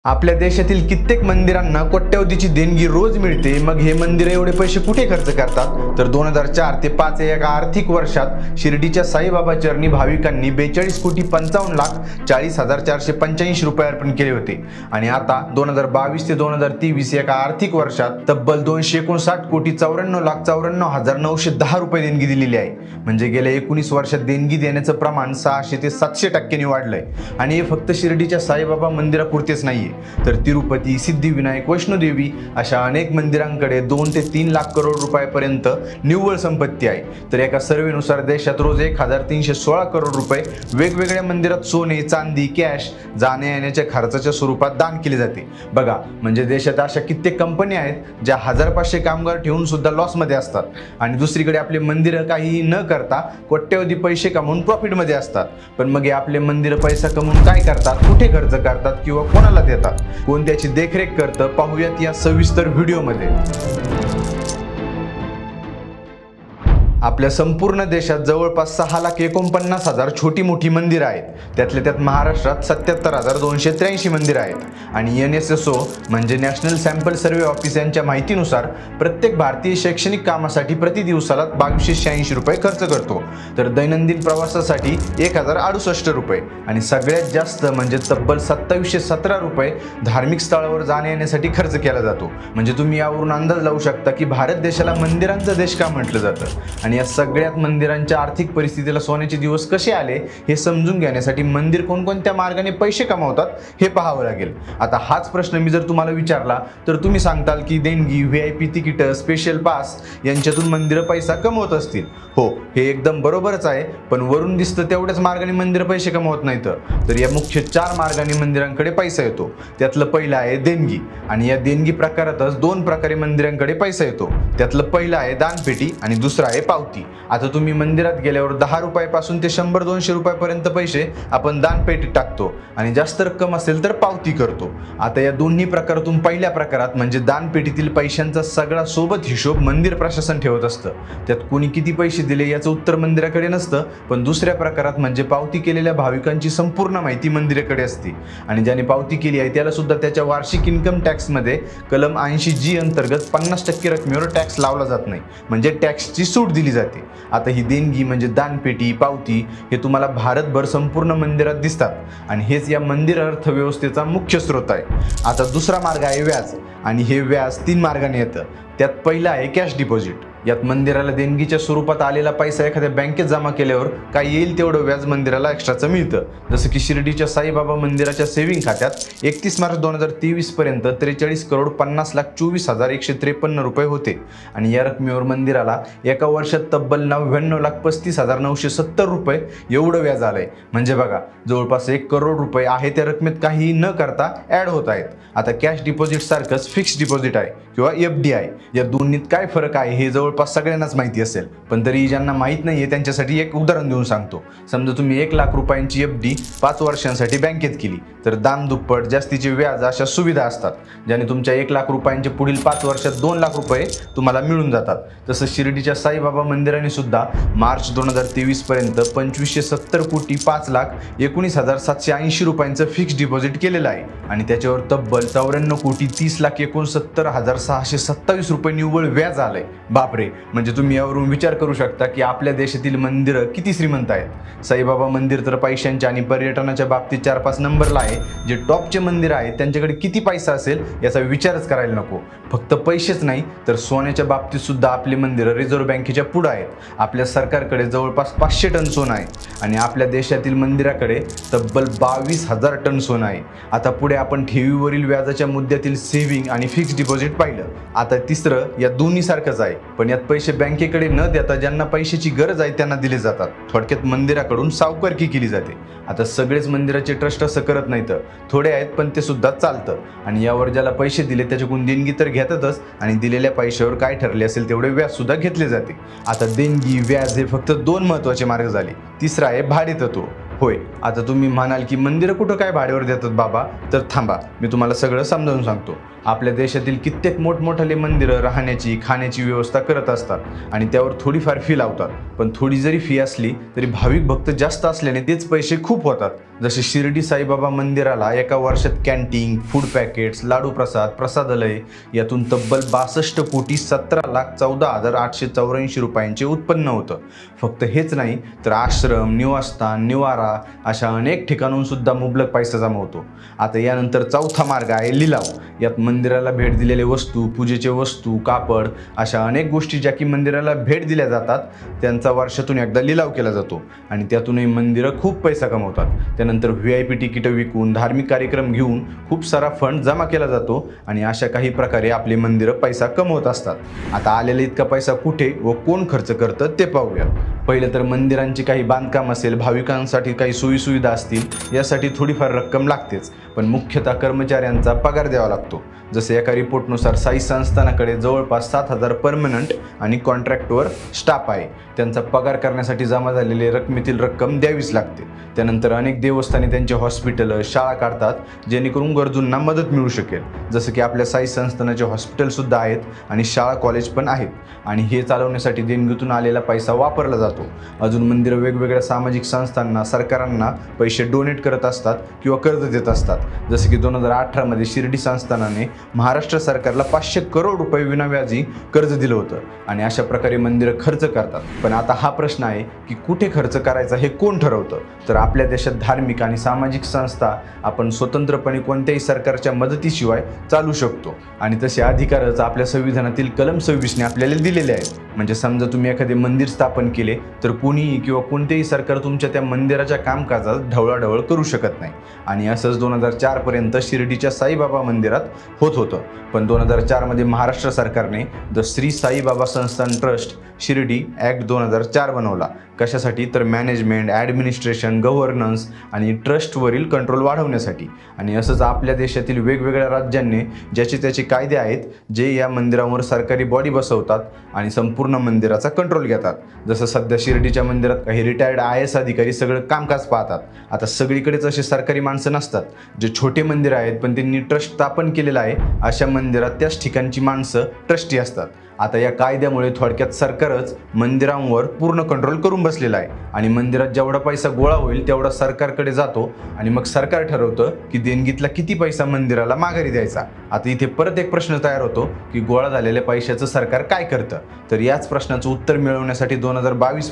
आपल्या देशातील कित्येक मंदिरांना कोट्यवधीची देणगी रोज मिळते। मग हे मंदिर एवढे पैसे कुठे खर्च करतात? तर 2004 ते 5 या एका आर्थिक वर्षात शिर्डीच्या साईबाबा चरणी भाविकांनी 42,45,40,485 रुपये अर्पण केले होते। आणि आता 2022 ते 2023 या एका आर्थिक वर्षात तब्बल 259,94,94,910 रुपये देणगी दिलेली आहे। म्हणजे गेल्या 19 वर्षात देणगी देण्याचं प्रमाण 600 ते 700% वाढलंय। आणि हे फक्त शिर्डीच्या साईबाबा मंदिरापुरतेच नाहीये, तर तिरुपती, सिद्धिविनायक, वैष्णोदेवी अशा अनेक मंदिरांकडे 2 ते 3 लाख करोड रुपयापर्यंत निव्वळ संपत्ती आहे। तर एका सर्वेनुसार देशात रोज 1,316 करोड रुपये वेगवेगळ्या मंदिरात सोने, चांदी, कॅश, जाण्या येण्याच्या खर्चाच्या स्वरूपात दान केले जाते। बघा, म्हणजे देशात अशा कित्येक कंपन्या आहेत ज्या 1,500 कामगार ठेवून सुद्धा लॉसमध्ये असतात, आणि दुसरीकडे आपले मंदिरं काहीही न करता कोट्यवधी पैसे कमवून प्रॉफिटमध्ये असतात। पण मग हे आपले मंदिरं पैसा कमवून काय करतात, कुठे खर्च करतात किंवा कोणाला देतात, कोण त्याची देखरेख करतं, पाहूयात या सविस्तर व्हिडिओमध्ये। आपल्या संपूर्ण देशात जवळपास 6,49,000 छोटी मोठी मंदिरं आहेत। त्यातल्या त्यात महाराष्ट्रात 77,283 मंदिरं आहेत। आणि NSSO म्हणजे नॅशनल सॅम्पल सर्वे ऑफिस यांच्या माहितीनुसार प्रत्येक भारतीय शैक्षणिक कामासाठी प्रति दिवसाला 2286 रुपये खर्च करतो, तर दैनंदिन प्रवासासाठी 1068 रुपये, आणि सगळ्यात जास्त म्हणजे तब्बल 2717 रुपये धार्मिक स्थळावर जाण्या येण्यासाठी खर्च केला जातो। म्हणजे तुम्ही यावरून अंदाज लावू शकता की भारत देशाला मंदिरांचा देश का म्हटलं जातं। आणि या सगळ्यात मंदिरांच्या आर्थिक परिस्थितीला सोन्याचे दिवस कसे आले हे समजून घेण्यासाठी मंदिर कोणकोणत्या मार्गाने पैसे कमावतात हे पाहावं लागेल। आता हाच प्रश्न मी जर तुम्हाला विचारला तर तुम्ही सांगताल की देणगी, VIP तिकीट, स्पेशल पास यांच्यातून मंदिरं पैसा कमवत असतील। हो, हे एकदम बरोबरच आहे, पण वरून दिसतं तेवढ्याच मार्गाने मंदिर पैसे कमवत नाहीत। तर या मुख्य 4 मार्गाने मंदिरांकडे पैसा येतो। त्यातलं पहिलं आहे देणगी, आणि या देणगी प्रकारातच 2 प्रकारे मंदिरांकडे पैसा येतो। त्यातलं पहिलं आहे दानपेटी आणि दुसरं आहे पावती। आता तुम्ही मंदिरात गेल्यावर 10 रुपयापासून ते 100-200 रुपयापर्यंत पैसे आपण दानपेटीत टाकतो, आणि जास्त रक्कम असेल तर पावती करतो। आता या दोन्ही प्रकारातून पहिल्या प्रकारात म्हणजे दानपेटीतील पैशांचा सगळा सोबत हिशोब मंदिर प्रशासन ठेवत असतं। त्यात कोणी किती पैसे दिले याचं उत्तर मंदिराकडे नसतं, पण दुसऱ्या प्रकारात म्हणजे पावती केलेल्या भाविकांची संपूर्ण माहिती मंदिराकडे असते। आणि ज्याने पावती केली आहे त्याला सुद्धा त्याच्या वार्षिक इन्कम टॅक्समध्ये कलम 80G अंतर्गत 50% रकमेवर टॅक्स लावला जात नाही, म्हणजे टॅक्सची सूट दिली जाते। आता ही देणगी म्हणजे दानपेटी, पावती हे तुम्हाला भारतभर संपूर्ण मंदिरात दिसतात, आणि हेच या मंदिर अर्थव्यवस्थेचा मुख्य स्रोत आहे। आता दुसरा मार्ग आहे व्याज, आणि हे व्याज 3 मार्गाने येतं। त्यात पहिला आहे कॅश डिपॉझिट। यात मंदिराला देणगीच्या स्वरूपात आलेला पैसा एखाद्या बँकेत जमा केल्यावर काय येईल तेवढं व्याज मंदिराला एक्स्ट्राचं मिळतं। जसं की शिर्डीच्या साईबाबा मंदिराच्या सेव्हिंग खात्यात 31 मार्च 2023 पर्यंत 43,50,24,153 रुपये होते, आणि या रकमेवर मंदिराला एका वर्षात तब्बल 99,35,970 रुपये एवढं व्याज आलंय। म्हणजे बघा, जवळपास 1 करोड रुपये आहे त्या रकमेत काहीही न करता ऍड होत आहेत। आता कॅश डिपॉझिट सारखंच फिक्स डिपॉझिट आहे किंवा FD आहे, या दोन्हीत काय फरक आहे हे जवळपास सगळ्यांनाच माहिती असेल, पण तरी ज्यांना माहीत नाहीये त्यांच्यासाठी एक उदाहरण देऊन सांगतो। समजा तुम्ही 1 लाख रुपयांची FD 5 वर्षांसाठी बँकेत केली, तर दाम दुप्पट, जास्तीचे व्याज अशा सुविधा असतात, ज्याने तुमच्या 1 लाख रुपयांचे पुढील 5 वर्षात 2 लाख रुपये तुम्हाला मिळून जातात। तसं शिर्डीच्या साईबाबा मंदिराने सुद्धा मार्च 2023 पर्यंत 25,70,05,19,780 रुपयांचं फिक्स डिपॉझिट केलेलं आहे, आणि त्याच्यावर तब्बल 94,30,69,627 रुपये निव्वळ व्याज आलंय। बापरे, म्हणजे तुम्ही यावरून विचार करू शकता की आपल्या देशातील मंदिरं किती श्रीमंत आहेत। साईबाबा मंदिर तर पैशांच्या आणि पर्यटनाच्या बाबतीत 4-5 नंबरला आहे। जे टॉपचे मंदिर आहेत त्यांच्याकडे किती पैसा असेल याचा विचारच करायला नको। फक्त पैसेच नाही, तर सोन्याच्या बाबतीत सुद्धा आपले मंदिरं रिझर्व्ह बँकेच्या पुढे आहेत। आपल्या सरकारकडे जवळपास 500 टन सोनं आहे, आणि आपल्या देशातील मंदिराकडे तब्बल 22,000 टन सोनं आहे। आता पुढे आपण ठेवीवरील व्याजाच्या मुद्द्यातील सेव्हिंग आणि फिक्स डिपॉझिट पाहिलं। आता तिसरं या दोन्ही सारखंच आहे, पण यात पैसे बँकेकडे न देता ज्यांना पैशाची गरज आहे त्यांना दिले जातात। थोडक्यात मंदिराकडून सावकारकी केली जाते। आता सगळेच मंदिराचे ट्रस्ट असं करत नाहीत, थोडे आहेत पण ते सुद्धा चालतं, आणि यावर ज्याला पैसे दिले त्याच्याकडून देणगी तर घेतातच, आणि दिलेल्या पैशावर काय ठरले असेल तेवढे व्याज सुद्धा घेतले जाते। आता देणगी, व्याज हे फक्त 2 महत्त्वाचे मार्ग झाले। तिसरा आहे भाडेतत्व। होय, आता तुम्ही म्हणाल की मंदिरं कुठं काय भाड्यावर देतात बाबा, तर थांबा, मी तुम्हाला सगळं समजावून सांगतो. आपल्या देशातील कित्येक मोठमोठाले मंदिरं राहण्याची खाण्याची व्यवस्था करत असतात आणि त्यावर थोडीफार फी लावतात. पण थोडी जरी फी असली तरी भाविक भक्त जास्त असल्याने तेच पैसे खूप होतात. जसे शिर्डी साईबाबा मंदिराला एका वर्षात कॅन्टीन, फूड पॅकेट्स, लाडू प्रसाद, प्रसादालय यातून तब्बल 62 कोटी 17,14,884 रुपयांचे उत्पन्न होतं. फक्त हेच नाही तर आश्रम, निवासस्थान, निवारा अशा अनेक ठिकाणून सुद्धा मुबलक पैसा जमा होतो. आता यानंतर चौथा मार्ग आहे लिलाव. यात मंदिराला भेट दिलेले वस्तू, पूजेचे वस्तू, कापड अशा अनेक गोष्टी ज्या की मंदिराला भेट दिल्या जातात त्यांचा वर्षातून एकदा लिलाव केला जातो आणि त्यातूनही मंदिरं खूप पैसा कमवतात. त्यानंतर VIP तिकीटं विकून, धार्मिक कार्यक्रम घेऊन खूप सारा फंड जमा केला जातो आणि अशा काही प्रकारे आपली मंदिरं पैसा कमवत असतात. आता आलेला इतका पैसा कुठे व कोण खर्च करतं ते पाहूया. पहिलं तर मंदिरांची काही बांधकाम असेल, भाविकांसाठी काही सोयीसुविधा असतील यासाठी थोडीफार रक्कम लागतेच, पण मुख्यतः कर्मचाऱ्यांचा पगार द्यावा लागतो. जसे एका रिपोर्टनुसार साई संस्थानाकडे जवळपास 7,000 परमनंट आणि कॉन्ट्रॅक्टवर स्टाफ आहे. त्यांचा पगार करण्यासाठी जमा झालेली रकमेतील रक्कम द्यावीच लागते. त्यानंतर अनेक देवस्थाने त्यांचे हॉस्पिटल, शाळा काढतात जेणेकरून गरजूंना मदत मिळू शकेल. जसं की आपल्या साई संस्थानाचे हॉस्पिटलसुद्धा आहेत आणि शाळा कॉलेज पण आहेत आणि हे चालवण्यासाठी देणगीतून आलेला पैसा वापरला जातो. अजून मंदिरं वेगवेगळ्या सामाजिक संस्थांना, सरकारांना पैसे डोनेट करत असतात किंवा कर्ज देत असतात. जसे की 2018 शिर्डी संस्थानाने महाराष्ट्र सरकारला 500 करोड रुपये विनाव्याजी कर्ज दिलं होतं आणि अशा प्रकारे मंदिरं खर्च करतात. पण आता हा प्रश्न आहे की कुठे खर्च करायचा हे कोण ठरवतं? तर आपल्या देशात धार्मिक आणि सामाजिक संस्था आपण स्वतंत्रपणे कोणत्याही सरकारच्या मदतीशिवाय चालू शकतो आणि तसे अधिकारच आपल्या संविधानातील कलम 26ने आपल्याला दिलेले आहेत. म्हणजे समजा तुम्ही एखादे मंदिर स्थापन केले तर कोणीही किंवा कोणतेही सरकार तुमच्या त्या मंदिराच्या कामकाजात ढवळाढवळ करू शकत नाही. आणि असंच 2004 पर्यंत शिर्डीच्या साईबाबा मंदिरात होत होतं. पण 2004 महाराष्ट्र सरकारने द श्री साईबाबा संस्थान ट्रस्ट शिर्डी ॲक्ट 2004 बनवला. कशासाठी? तर मॅनेजमेंट, ॲडमिनिस्ट्रेशन, गव्हर्नन्स आणि ट्रस्टवरील कंट्रोल वाढवण्यासाठी. आणि असंच आपल्या देशातील वेगवेगळ्या राज्यांनी ज्याचे त्याचे कायदे आहेत जे या मंदिरांवर सरकारी बॉडी बसवतात आणि संपूर्ण मंदिराचा कंट्रोल घेतात. जसं सध्या शिर्डीच्या मंदिरात काही रिटायर्ड IAS अधिकारी सगळं कामकाज पाहतात. आता सगळीकडेच असे सरकारी माणसं नसतात. जे छोटे मंदिर आहेत पण त्यांनी ट्रस्ट स्थापन केलेलं आहे अशा मंदिरात त्याच ठिकाणची माणसं ट्रस्टी असतात. आता या कायद्यामुळे थोडक्यात सरकारच मंदिरांवर पूर्ण कंट्रोल करून बसलेला आहे आणि मंदिरात जेवढा पैसा गोळा होईल तेवढा सरकारकडे जातो आणि मग सरकार ठरवतं की देणगीतला किती पैसा मंदिराला माघारी द्यायचा. आता इथे परत एक प्रश्न तयार होतो की गोळा झालेल्या पैशाचं सरकार काय करतं? तर याच प्रश्नाचं उत्तर मिळवण्यासाठी 2022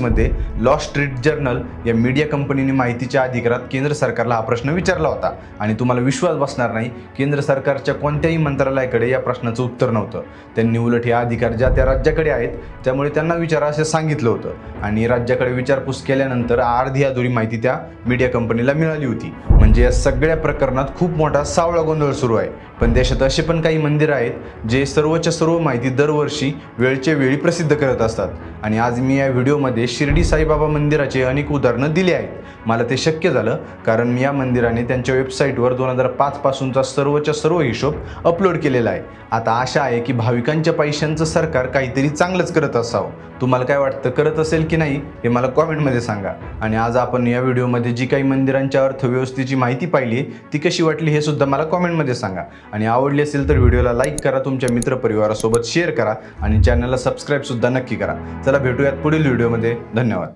लॉ स्ट्रीट जर्नल या मीडिया कंपनीने माहितीच्या अधिकारात केंद्र सरकारला हा प्रश्न विचारला होता आणि तुम्हाला विश्वास बसणार नाही, केंद्र सरकारच्या कोणत्याही मंत्रालयाकडे या प्रश्नाचं उत्तर नव्हतं. त्यांनी उलट हे अधिकार ज्या त्या राज्याकडे आहेत त्यामुळे त्यांना विचारा असे सांगितलं होतं आणि राज्याकडे विचारपूस केल्यानंतर अर्धी अधुरी माहिती त्या मीडिया कंपनीला मिळाली होती. म्हणजे या सगळ्या प्रकरणात खूप मोठा सावळा गोंधळ सुरू आहे. पण देशात असे पण काही मंदिर आहेत जे सर्वच्या सर्व माहिती दरवर्षी वेळच्या वेळी प्रसिद्ध करत असतात आणि आज मी या व्हिडिओमध्ये शिर्डी साईबाबा मंदिराचे अनेक उदाहरणं दिली आहेत. मला ते शक्य झालं कारण या मंदिराने त्यांच्या वेबसाईटवर 2005 पासूनचा सर्वच्या सर्व हिशोब अपलोड केलेला आहे. आता आशा आहे की भाविकांच्या पैशांचं सरकार काहीतरी चांगलंच करत असावं. तुम्हाला काय वाटतं, करत असेल की नाही हे मला कॉमेंटमध्ये सांगा. आणि आज आपण या व्हिडिओमध्ये जी काही मंदिरांच्या अर्थव्यवस्थेची माहिती पाहिली ती कशी वाटली हे सुद्धा मला कॉमेंटमध्ये सांगा. आणि आवडली असेल तर व्हिडिओला लाईक करा, तुमच्या मित्रपरिवारासोबत शेअर करा आणि चॅनलला सबस्क्राईब सुद्धा नक्की करा. चला भेटूयात पुढील व्हिडिओमध्ये. धन्यवाद.